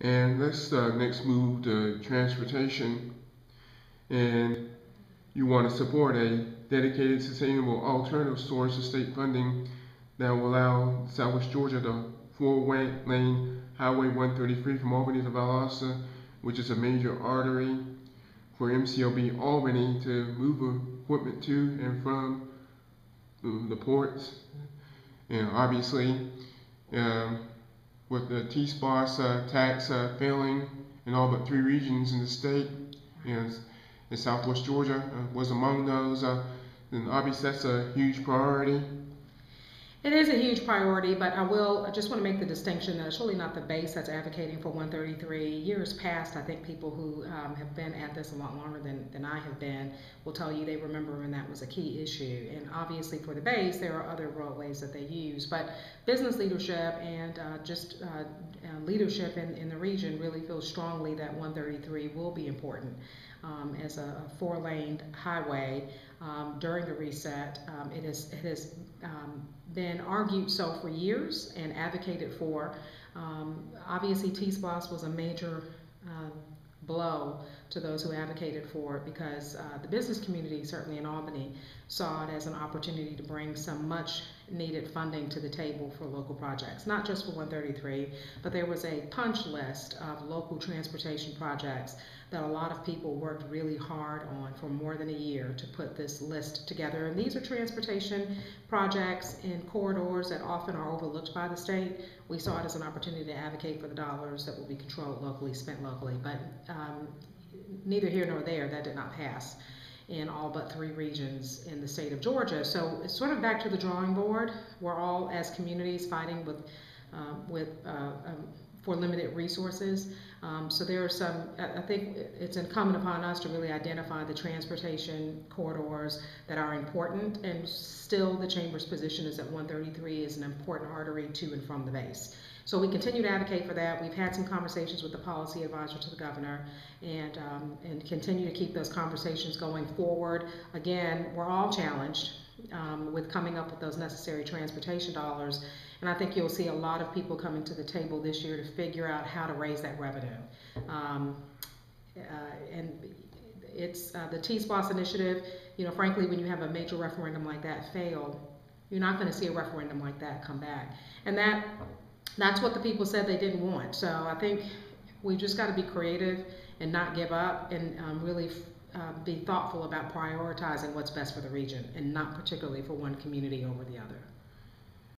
And let's next move to transportation. And you want to support a dedicated, sustainable alternative source of state funding that will allow Southwest Georgia the four-lane Highway 133 from Albany to Valdosta, which is a major artery for MCOB Albany to move equipment to and from the ports. And obviously, um, with the T-SPLOST tax failing in all but 3 regions in the state, and Southwest Georgia was among those, and obviously that's a huge priority. It is a huge priority, but I just want to make the distinction that it's really not the base that's advocating for 133. Years past, I think people who have been at this a lot longer than I have been will tell you they remember when that was a key issue. And obviously for the base, there are other roadways that they use. But business leadership and leadership in the region really feels strongly that 133 will be important as a four-lane highway during the reset. It has been argued so for years and advocated for. Obviously, T-SPLOST was a major blow to those who advocated for it because the business community, certainly in Albany, saw it as an opportunity to bring some much needed funding to the table for local projects, not just for 133, but there was a punch list of local transportation projects that a lot of people worked really hard on for more than a year to put this list together. And these are transportation projects in corridors that often are overlooked by the state. We saw it as an opportunity to advocate for the dollars that will be controlled locally, spent locally, but neither here nor there, that did not pass in all but 3 regions in the state of Georgia. So it's sort of back to the drawing board. We're all, as communities, fighting for limited resources. So there are some, I think it's incumbent upon us to really identify the transportation corridors that are important, and still the Chamber's position is that 133 is an important artery to and from the base. So we continue to advocate for that. We've had some conversations with the policy advisor to the governor and continue to keep those conversations going forward. Again, we're all challenged with coming up with those necessary transportation dollars. And I think you'll see a lot of people coming to the table this year to figure out how to raise that revenue. And it's the T-SPLOST initiative. You know, frankly, when you have a major referendum like that fail, you're not going to see a referendum like that come back. And that's what the people said they didn't want. So I think we just got to be creative and not give up, and really be thoughtful about prioritizing what's best for the region and not particularly for one community over the other.